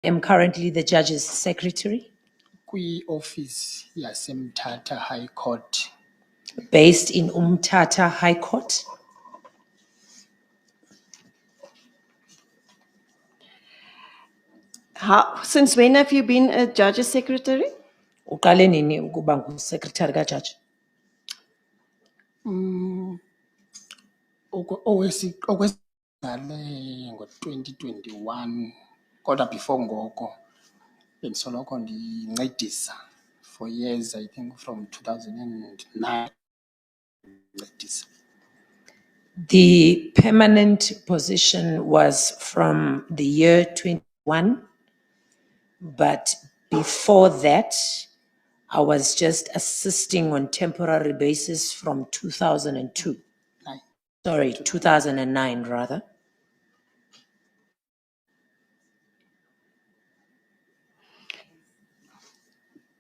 am currently the judge's secretary kwi-office yaseMthatha High Court. based in Umtata High Court. Since when have you been a judge's secretary? Uqale nini ukuba ngusecretary kajudge? Okwesingale ngo-2021 kodwa before ngoko bendisoloko ndincedisa for years, I think from 2009 ncedisa. The permanent position was from the year 21, but before that, I was just assisting on temporary basis from 2002. Nine. Sorry, 2009 rather.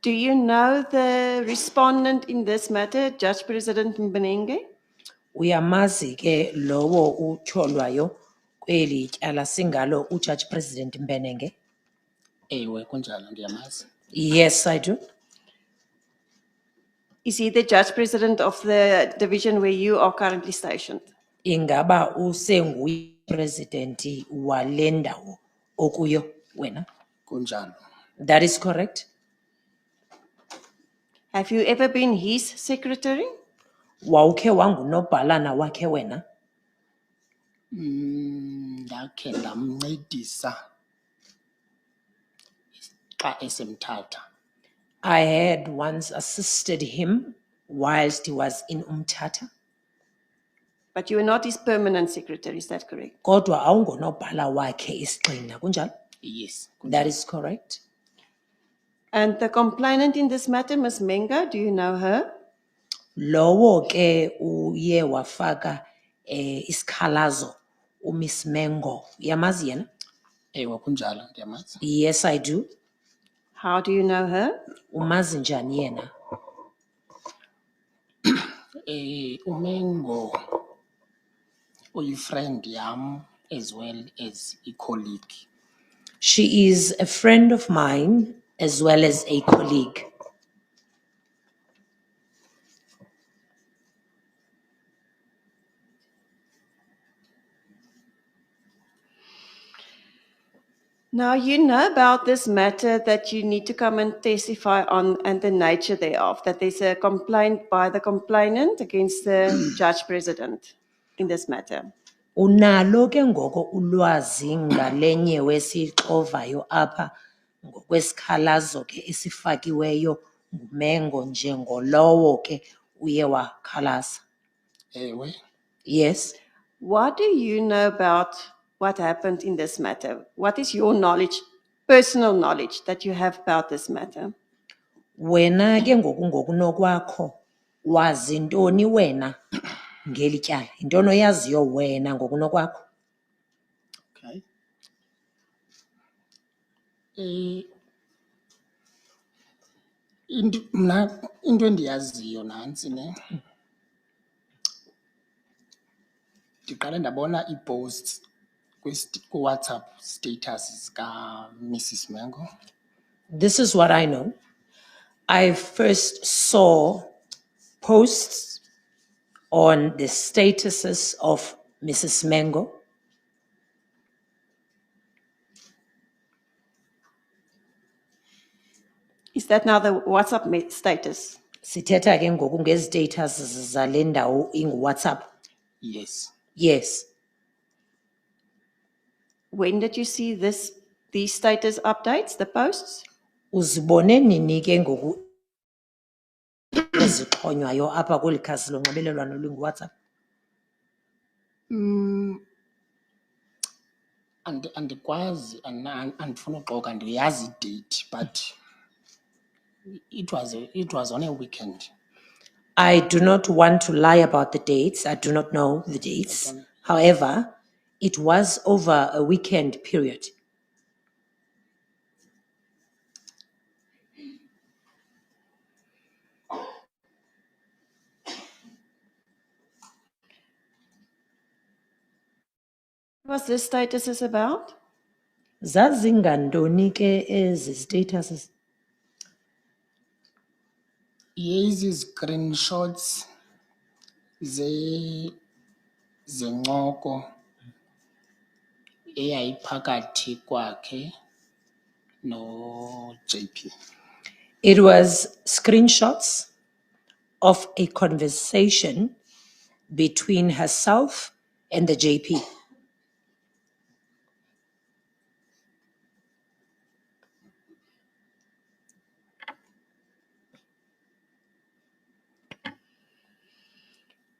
Do you know the respondent in this matter, Judge President Mbenenge? Uyamazi ke lowo utyholwayo kweli tyala singalo uJudge President Mbenenge? Ewe kunjalo ndiyamazi. Yes, I do. Is he the Judge President of the division where you are currently stationed? Ingaba usenguye president wale ndawo okuyo wena? Kunjalo. That is correct. Have you ever been his secretary? Wawukhe wangunobhalana wakhe wena? Ndakhe ndamncedisa xa eseMthatha. I had once assisted him whilst he was in Umtata. But you were not his permanent secretary, is that correct? Kodwa awungonobhala wakhe isigxina, kunjalo? Yes. That is correct. And the complainant in this matter, Ms. Menga, do you know her? Lowo ke uye wafaka isikhalazo uMiss Mengo. Uyamazi yena? Ewe kunjalo ndiyamazi. Yes, I do. How do you know her? Umazi njani yena? Umengo uyi-friend yam as well as a colleague. She is a friend of mine as well as a colleague. Now, you know about this matter that you need to come and testify on and the nature thereof, that there's a complaint by the complainant against the judge president in this matter. Unalo ke ngoko ulwazi ngalenye wesixovayo apha ngokwesikhalazo ke esifakiweyo nguMengo njengolowo ke uye wakhalaza. Ewe. Yes. What do you know about what happened in this matter? What is your knowledge, personal knowledge, that you have about this matter? Wena ke ngokunokwakho wazi ntoni wena ngeli tyala? Yintoni oyaziyo wena ngokunokwakho? Okay. Mna into endiyaziyo nantsi ne. Ndiqale ndabona ii-posts ku-WhatsApp statuses ka-Mrs. Mengo. This is what I know. I first saw posts on the statuses of Mrs. Mengo. Is that now the WhatsApp status? Sithetha ke ngoku ngezi-status zale ndawo ingu-WhatsApp. Yes. Yes. When did you see these status updates, the posts? Uzibone nini ke ngoku ezixhonywayo apha kweli khasi lonxibelelwano lingu-WhatsApp? Andikwazi andifuna uxoka ndiyazi i-date but it was on a weekend. I do not want to lie about the dates. I do not know the dates. However, it was over a weekend period. What was this status is about? Zazingantoni ke ezi statuses? Yezi screenshots zencoko eyayiphakathi kwakhe no JP. It was screenshots of a conversation between herself and the JP.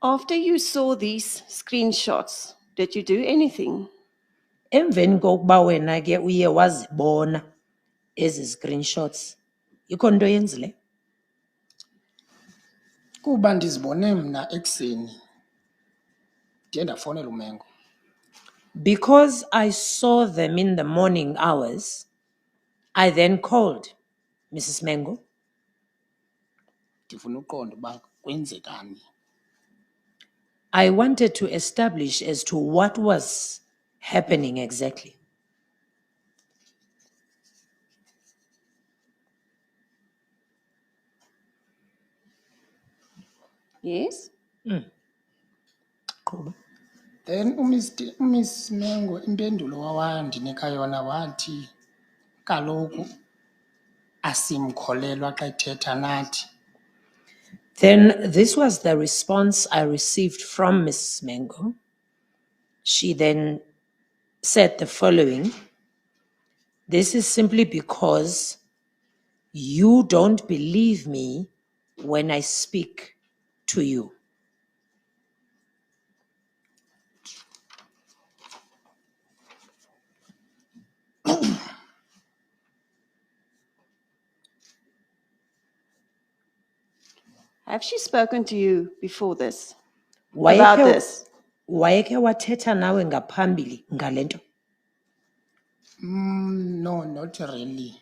After you saw these screenshots, did you do anything? Emveni kokuba wena ke uye wazibona ezi screenshots, ikho nto yenzile? Kuba ndizibone mna ekuseni ndiye ndafowunela uMengo. Because I saw them in the morning hours, I then called Mrs. Mengo. Ndifuna uqonda uba kwenzekani. I wanted to establish as to what was happening exactly. Yes? Qhuba. Then uMiss Mengo impendulo wawandinika yona wathi kaloku asimkholelwa xa ethetha nathi. Then this was the response I received from Mrs. Mengo. She then said the following: "This is simply because you don't believe me when I speak to you." Have she spoken to you before this? About Wayekhe this? wayekhe wathetha nawe ngaphambili ngale nto? No, not really.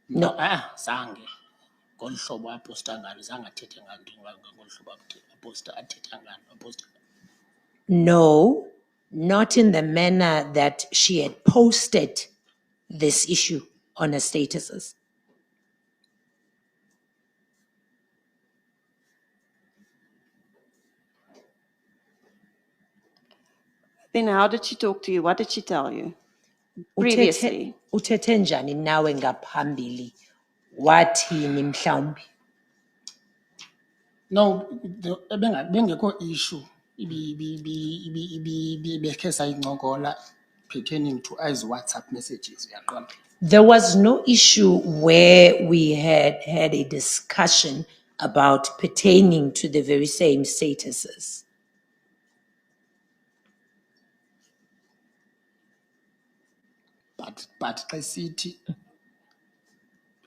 No. Zange. Ngolu hlobo aposta ngalo zange athethe nganto ngolu hlobo aposta athetha ngalo aposta. No, not in the manner that she had posted this issue on her statuses. Then how did she talk to you? What did she tell you? Previously. Uthethe njani nawe ngaphambili? Wathini mhlawumbi? No, bengekho issue ibekhe sayincokola pertaining to as WhatsApp messages uyaqonda. There was no issue where we had a discussion about pertaining to the very same statuses. But xa sithi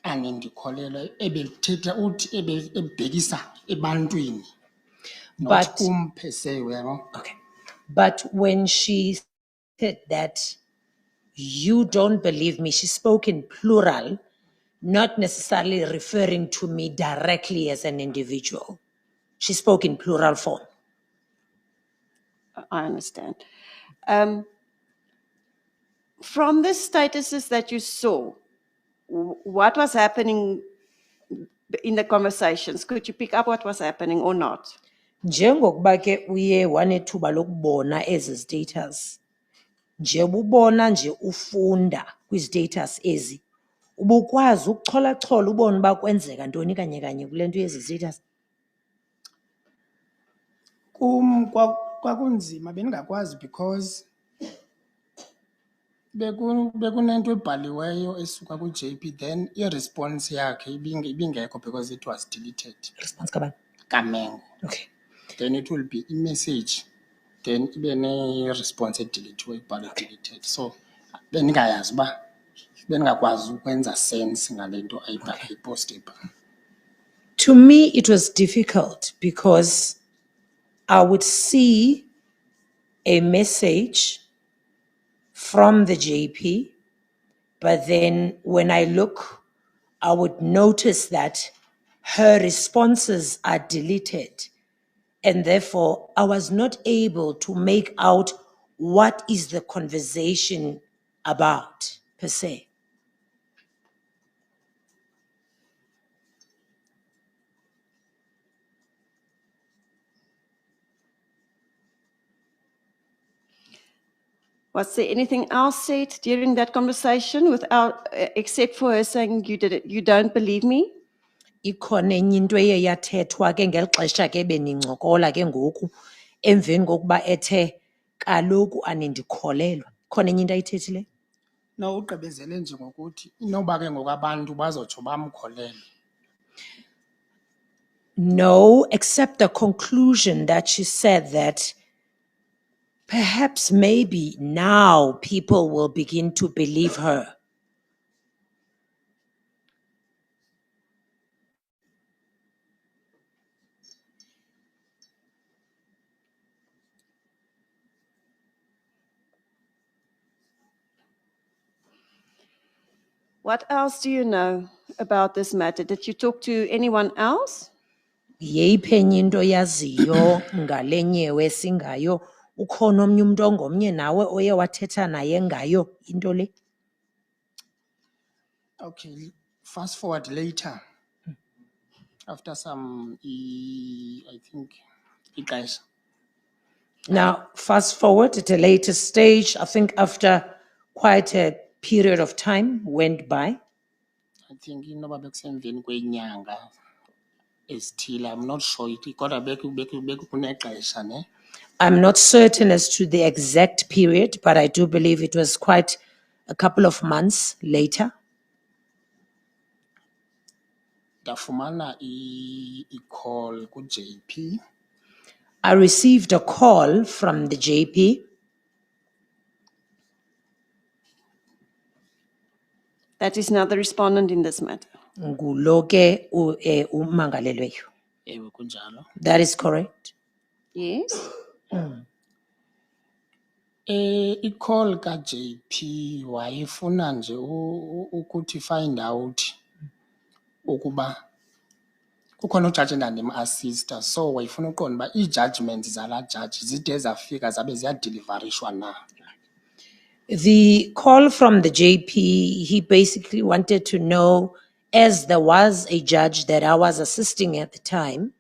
anindikholelwa ebethetha uthi ebhekisa ebantwini not But kum per se uyabo. okay. But when she said that you don't believe me, she spoke in plural, not necessarily referring to me directly as an individual. She spoke in plural form. I understand. From the statuses that you saw, what was happening in the conversations? Could you pick up what was happening or not? Njengokuba ke uye wanethuba lokubona ezi status, nje ubona nje ufunda kwi-status ezi, ubukwazi ukuchola ubone uba kwenzeka ntoni kanye kanye kule nto yezi status? Kum kwakunzima bendingakwazi because bekunento ebhaliweyo esuka ku-JP then i-response yakhe ibingekho because it was deleted. Response kabani? Kamengo. Okay. Then it will be i-message then ibe ne-response edeletiwe ibhalwe deleted. So bendingayazi uba bendingakwazi ukwenza sense ngale nto ayiposte phaa. To me, it was difficult because I would see a message from the JP, but then when I look, I would notice that her responses are deleted. And therefore, I was not able to make out what is the conversation about, per se. Was there anything else said during that conversation except for her saying you don't believe me? Ikhona enye into eye yathethwa ke ngeli xesha ke benincokola ke ngoku emveni kokuba ethe kaloku anindikholelwa. Khona enye into ayithethileyo? No, ugqibezele nje ngokuthi inoba ke ngoku abantu bazotsho bamkholelwe. No, except the conclusion that she said that perhaps maybe now people will begin to believe her. What else do you know about this matter? Did you talk to anyone else? Yeyiphi enye into yaziyo ngale nyewe singayo? Ukhona omnye umuntu ongomnye nawe oye wathetha naye ngayo into le? Okay, fast forward later. After some, I think, ixesha. Now, fast forward at a later stage, I think after quite a period of time went by, I think inoba bekusemveni kwenyanga esithile. I'm not sure it kodwa bekunexesha ne. I'm not certain as to the exact period, but I do believe it was quite a couple of months later. Ndafumana i-call ku-JP. I received a call from the JP. That is now the respondent in this matter. Ngulo ke umangalelweyo. Ewe kunjalo. That is correct. Yes. I-call ka-JP wayefuna nje ukuthi find out ukuba kukhona ujaji endandim-assista, so wayefuna uqonda uba ii-judgments zala jaji zide zafika zabe ziyadilivarishwa na. The call from the JP, he basically wanted to know, as there was a judge that I was assisting at the time,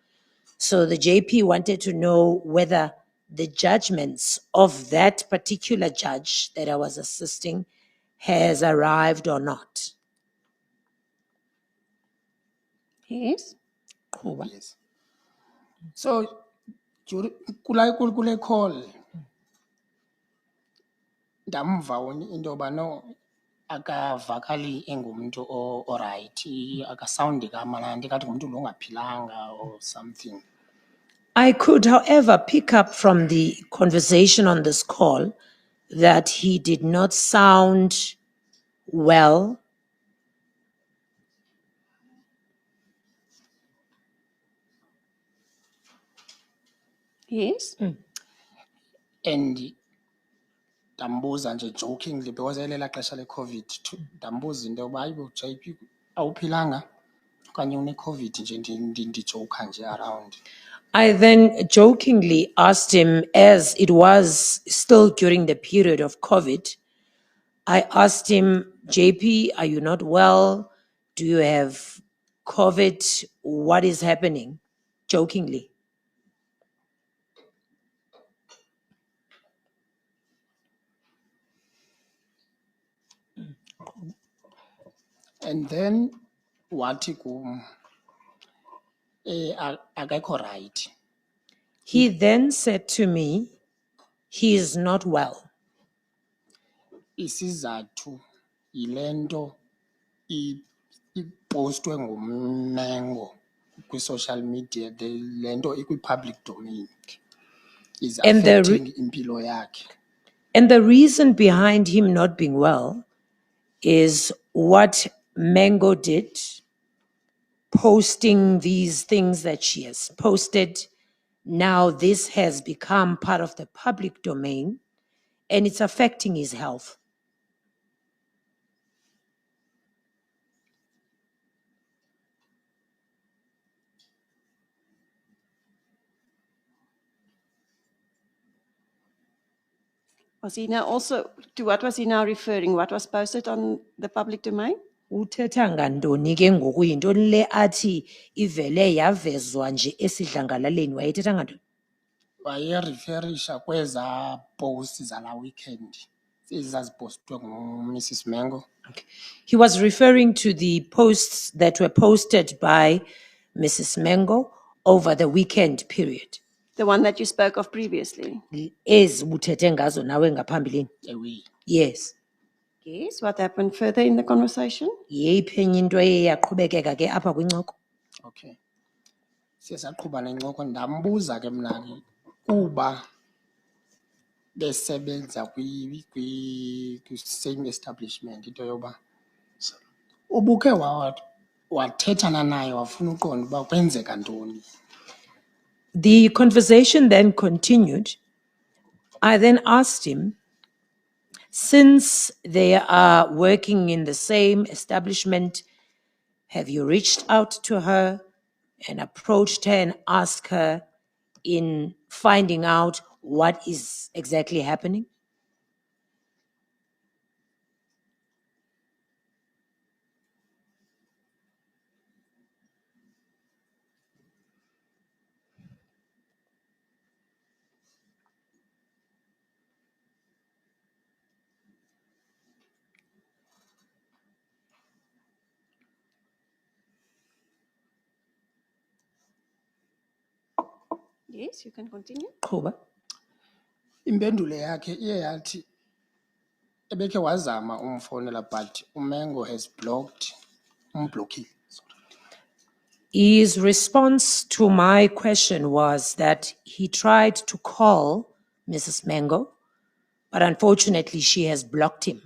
so the JP wanted to know whether the judgments of that particular judge that I was assisting has arrived or not. Yes. Qhuba. Yes. So kule call ndamva into yoba no akavakali engumntu orayithi, akasawundi kamnandi, kathi ngumntu lo ungaphilanga or something. I could, however, pick up from the conversation on this call that he did not sound well. Yes. And ndambuza nje jokingly because elela xesha le-COVID, ndambuza into yoba hayibo JP awuphilanga okanye une-COVID nje, ndijoka nje around. I then jokingly asked him, as it was still during the period of COVID, I asked him, JP, are you not well? Do you have COVID? What is happening? Jokingly. And then wathi kum akekho right. He then said to me, he is not well. Isizathu yile nto ipostwe nguMengo kwi-social media, le nto ikwi-public domain is And the affecting impilo yakhe. And the reason behind him not being well is what Mango did, posting these things that she has posted. Now this has become part of the public domain and it's affecting his health. Was he now also, to what was he now referring? What was posted on the public domain? Uthetha ngantoni ke ngoku yintoni le athi ivele yavezwa nje esidlangalaleni wayethetha ngantoni? Wayereferisha kweza posts zala weekend ezazipostwe nguMrs Mengo. Okay. He was referring to the posts that were posted by Mrs. Mengo over the weekend period. The one that you spoke of previously? Ezi ubuthethe ngazo nawe ngaphambilini. Ewe. Yes. Yes, what happened further in the conversation? Yeyiphi enye into eye yaqhubekeka ke apha kwincoko? Okay. Siyasaqhuba nencoko ndambuza ke mna ke kuba besebenza kwi same establishment into yoba ubuke wathethana naye wafuna uqonda uba kwenzeka ntoni. The conversation then continued. I then asked him, since they are working in the same establishment, have you reached out to her and approached her and asked her in finding out what is exactly happening? Yes, you can continue. Qhuba. Impendulo yakhe iye yathi ebekhe wazama umfonela but uMengo has blocked umblokile. His response to my question was that he tried to call Mrs. Mengo, but unfortunately she has blocked him.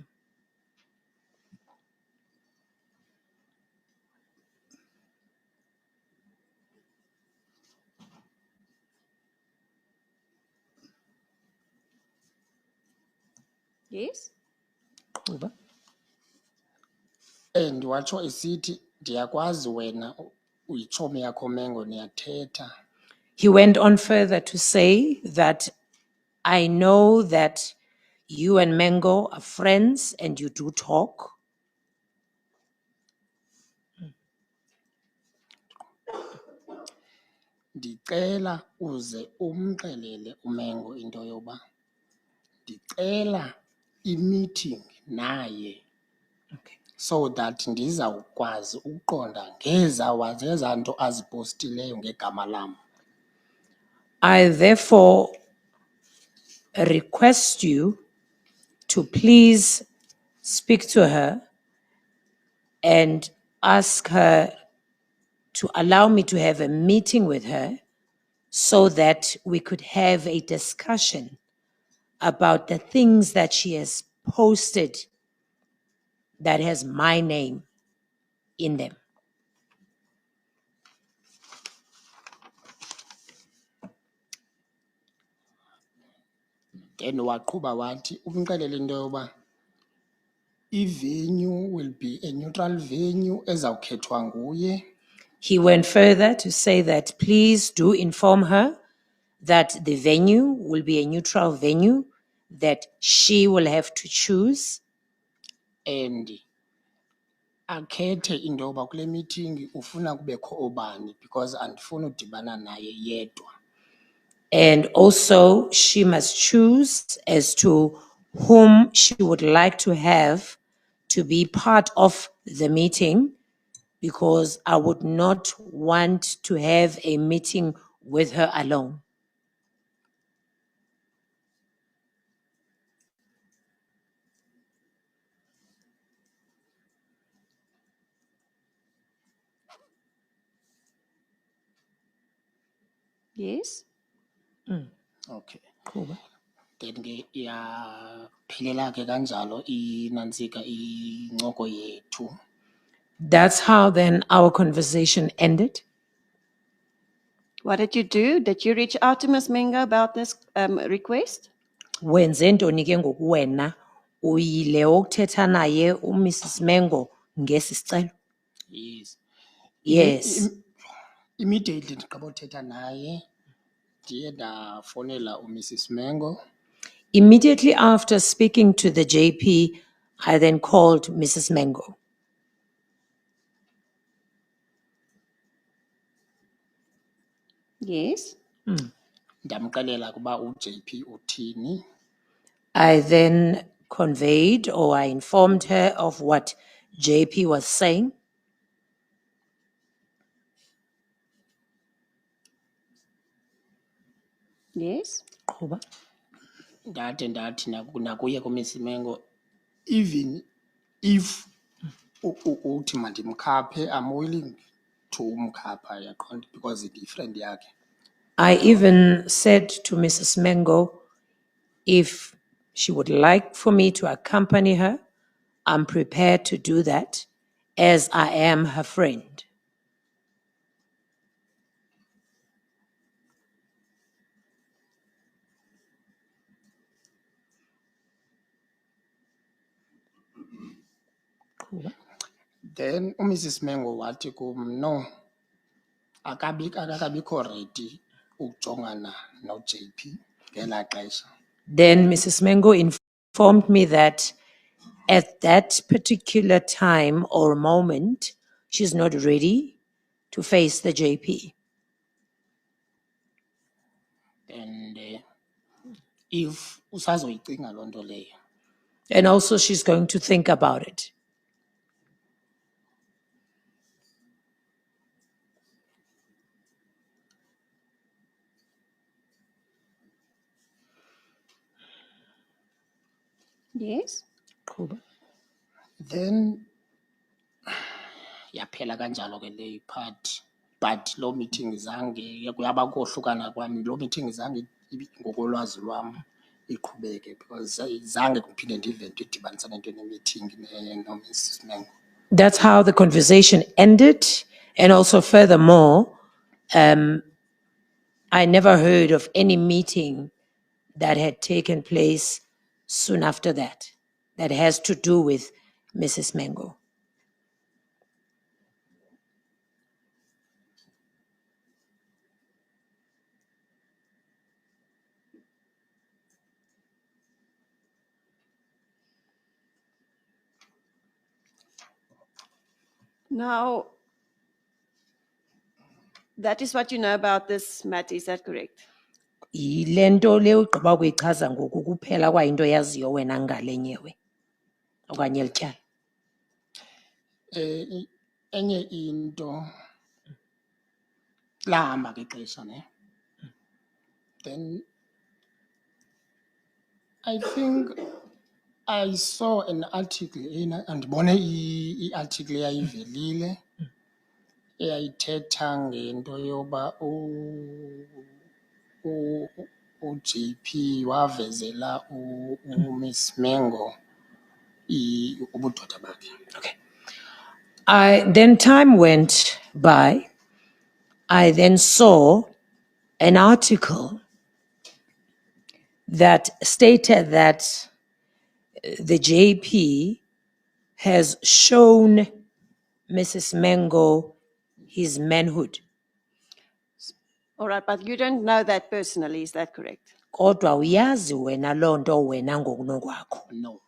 Yes. Qhuba. And watsho esithi ndiyakwazi wena uyitshomi yakho Mengo niyathetha. He went on further to say that I know that you and Mengo are friends and you do talk. Ndicela uze umxelele uMengo into yoba ndicela i-meeting naye Okay. so that ndizawukwazi ukuqonda ngeza nto azipostileyo ngegama lam. I therefore request you to please speak to her and ask her to allow me to have a meeting with her so that we could have a discussion about the things that she has posted that has my name in them. Then waqhuba wathi umxelele into yoba i-venue will be a neutral venue ezawukhethwa nguye. He went further to say that please do inform her that the venue will be a neutral venue that she will have to choose. And akhethe into yoba kule meeting ufuna kubekho obani because andifuni udibana naye yedwa. And also she must choose as to whom she would like to have to be part of the meeting, because I would not want to have a meeting with her alone. Yes. Okay. Qhuba. Then ke yaphilela ke kanjalo inantsika incoko yethu. That's how then our conversation ended. What did you do? Did you reach out to Ms. Mengo about this request? Wenze ntoni ke ngoku wena uyile ukuthetha naye uMrs. Mengo ngesi sicelo? Yes. Yes. Immediately ndigqiba uthetha naye ndiye ndafonela uMrs Mengo. Immediately after speaking to the JP, I then called Mrs. Mengo. Yes. Ndamxelela ukuba uJP uthini. I then conveyed or I informed her of what JP was saying. Yes. Qhuba. Ndathi nakuye kuMiss Mengo, even if uthi mandimkhaphe, I'm willing to umkhapha, yaqonda, because different yakhe. I even said to Mrs. Mengo, if she would like for me to accompany her, I'm prepared to do that as I am her friend. Then uMrs. Mengo wathi kum, no, akabikho ready ukujongana noJP ngelaa xesha. Then Mrs. Mengo informed me that at that particular time or moment, she's not ready to face the JP. And if usazoyicinga loo nto leyo, And also she's going to think about it. Yes. Qhuba. then yaphela kanjalo ke leyo part. But loo meeting zange kuyaba kohlukana kwami, loo meeting zange ngokolwazi lwam iqhubeke, because zange kuphinde ndive nto idibanisa nento ne-meeting noMrs. Mengo. That's how the conversation ended. And also furthermore, I never heard of any meeting that had taken place soon after that has to do with Mrs. Mengo. Now, that is what you know about this matter, is that correct? Yile nto le ugqiba kuyichaza ngoku kuphela kwayinto yaziyo wena ngale nyewe okanye eli tyala. Enye into lahamba ngexesha ne. Then I think I saw an article andibone i-article eyayivelile eyayithetha ngento yoba uJP wavezela uMiss Mengo ubudoda bakhe. Okay. Then time went by. I then saw an article that stated that the JP has shown Mrs. Mengo his manhood. All right, but you don't know that personally, is that correct? Kodwa uyazi wena loo nto wena ngokunokwakho. No,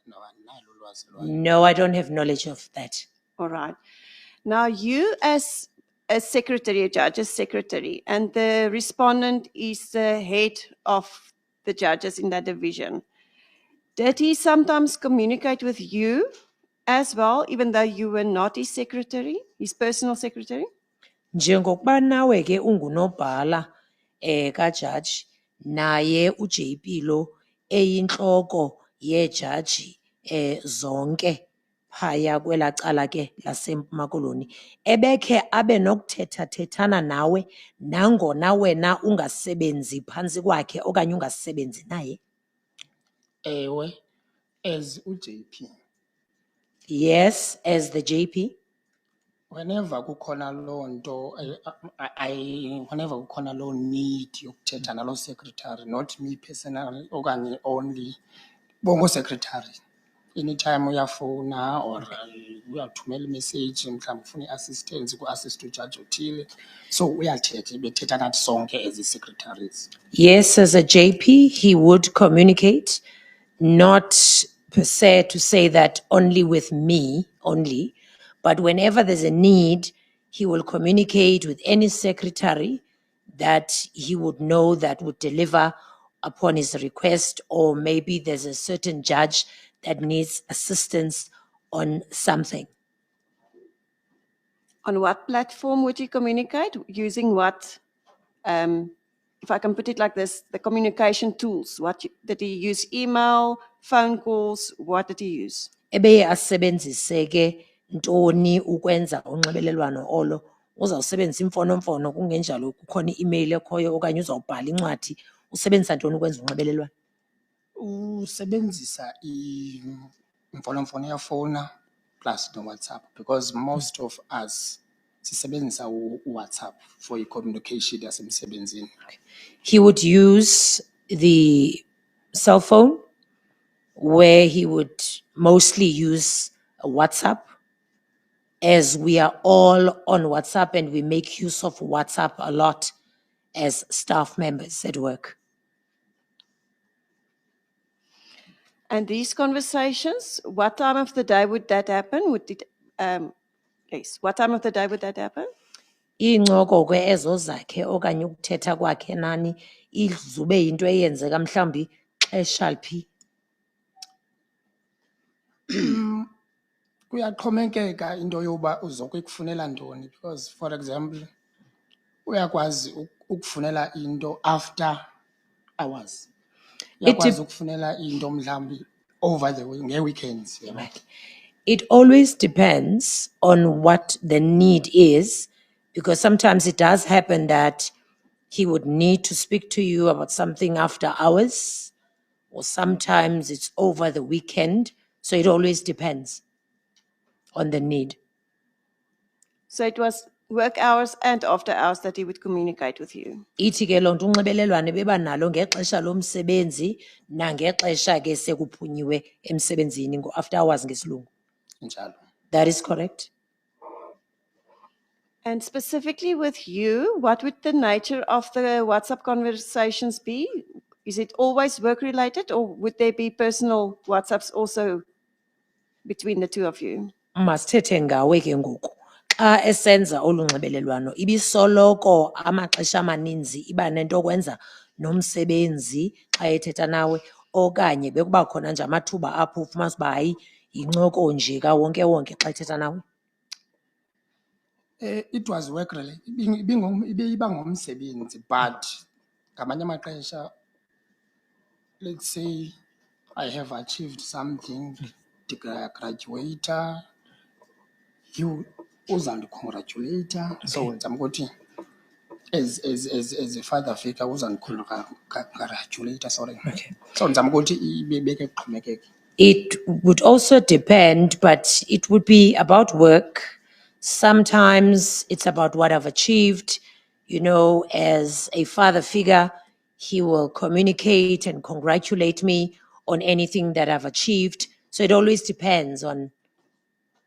andinalo ulwazi lwayo. No, I don't have knowledge of that. All right. Now, you as a secretary, a judge's secretary, and the respondent is the head of the judges in that division. Did he sometimes communicate with you as well, even though you were not his secretary, his personal secretary? Njengokuba nawe ke ungunobhala kajaji naye uJP lo eyinhloko yejaji zonke phaya kwela cala ke laseMpuma Koloni ebekhe abe nokuthetha-thethana nawe nangona wena ungasebenzi phantsi kwakhe okanye ungasebenzi naye. Ewe, as uJP. Yes, as the JP. Whenever kukhona loo nto, whenever kukhona loo need yokuthetha naloo secretary, not me personally, okanye only bongo secretary. Anytime uyafuna or uyathumela imessage mhlawumbi ufuna i-assistance ku-assist ujaji othile, so uyathetha bethetha nathi sonke as i-secretaries. Yes, as a JP, he would communicate, not per se to say that only with me only, but whenever there's a need, he will communicate with any secretary that he would know that would deliver upon his request, or maybe there's a certain judge that needs assistance on something. On what platform would you communicate? Using what? If I can put it like this, the communication tools. Did he use email, phone calls? What did he use? Ebeye asebenzise ke ntoni ukwenza unxibelelwano olo, uzawusebenzisa imfonomfono kungenjalo kukhona i-email ekhoyo okanye uzawubhala incwadi, usebenzisa ntoni ukwenza unxibelelwano? Usebenzisa imfonomfono yefowuna plus no-WhatsApp, because most of us sisebenzisa u-WhatsApp for i-communication yasemsebenzini. He would use the cell phone, where he would mostly use WhatsApp, as we are all on WhatsApp and we make use of WhatsApp a lot as staff members at work. And these conversations, what time of the day would that happen? Yes, what time of the day would that happen? Iincoko ke ezo zakhe okanye ukuthetha kwakhe nani izube yinto eyenzeka mhlawumbi xesha liphi. Kuyaxhomekeka into yoba uzokuyifunela ntoni, because for example uyakwazi ukufunela into after hours, uyakwazi ukufunela into mhlawumbi over the ngee-weekends. Right. It always depends on what the need is, because sometimes it does happen that he would need to speak to you about something after hours, or sometimes it's over the weekend. So it always depends on the need. So it was work hours and after hours that he would communicate with you. Ithi ke loo nto unxibelelwano beba nalo ngexesha lomsebenzi nangexesha ke sekuphunyiwe emsebenzini after hours ngesilungu. Njalo. That is correct. And specifically with you, what would the nature of the WhatsApp conversations be? Is it always work related, or would there be personal WhatsApps also between the two of you? Masithethe ngawe ke ngoku. Xa esenza olu nxibelelwano ibisoloko amaxesha amaninzi iba nento kwenza nomsebenzi xa ethetha nawe, okanye bekuba khona nje amathuba apho ufumanisa uba hayi yincoko nje kawonke wonke xa ethetha nawe? It was work related, iba ngumsebenzi, but ngamanye amaxesha, let's say I have achieved something, graduator, you uzandicongratulata, so ndizama ukuthi as a father figure uzandicongratulata, sorry. Okay. So ndizama ukuthi ibeke kuxhomekeke. It would also depend, but it would be about work. Sometimes it's about what I've achieved. You know, as a father figure, he will communicate and congratulate me on anything that I've achieved. So it always depends on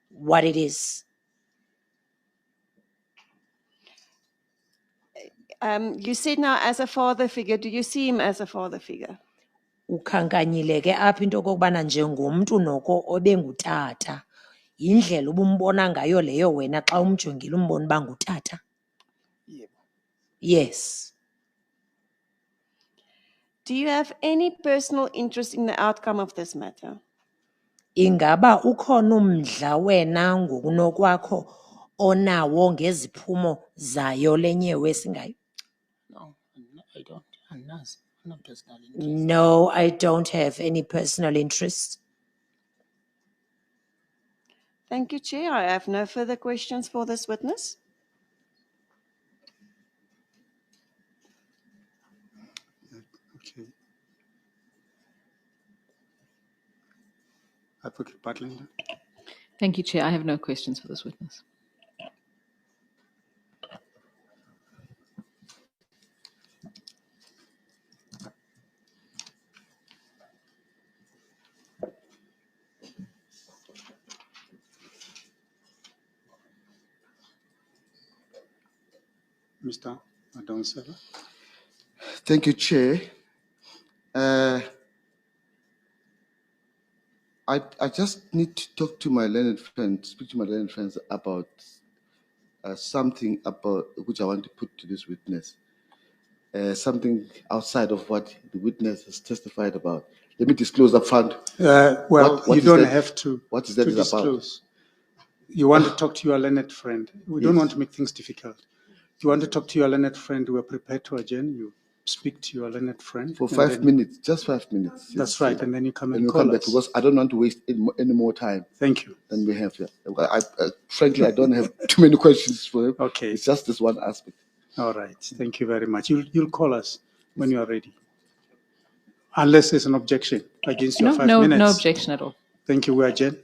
what it is. You said now as a father figure, do you see him as a father figure? Ukhankanyile ke apha into okokubana njengomntu noko obengutata, yindlela ubumbona ngayo leyo wena xa umjongile umbona uba ngutata? Yes. Do you have any personal interest in the outcome of this matter? Ingaba ukhona umdla wena ngokunokwakho onawo ngeziphumo zayo lenyewe esingayo? No, I don't. Annazi, no personal interest. No, I don't have any personal interest. Thank you, Chair. I have no further questions for this witness. Okay. Advocate Butler. Thank you, Chair. I have no questions for this witness. Mr. Adonsela. Thank you, Chair. I just need to talk to my learned friends, speak to my learned friends about something about which I want to put to this witness. Something outside of what the witness has testified about. Let me disclose up front. Well, What you is don't that- have to, what is that to is about? disclose. You want to talk to your learned friend. We don't want to make things difficult. You want to talk to your learned friend. We are prepared to adjourn. You speak to your learned friend. For and 5 then- minutes, just 5 minutes. That's right. And then you come and we'll call come back us. because I don't want to waste any more time Thank you. than we have here. Frankly, I don't have too many questions for him. Okay. It's just this one aspect. All right. Thank you very much. You'll call us when you are ready. Unless there's an objection against your No, 5 no, minutes. no objection at all. Thank you. We adjourn.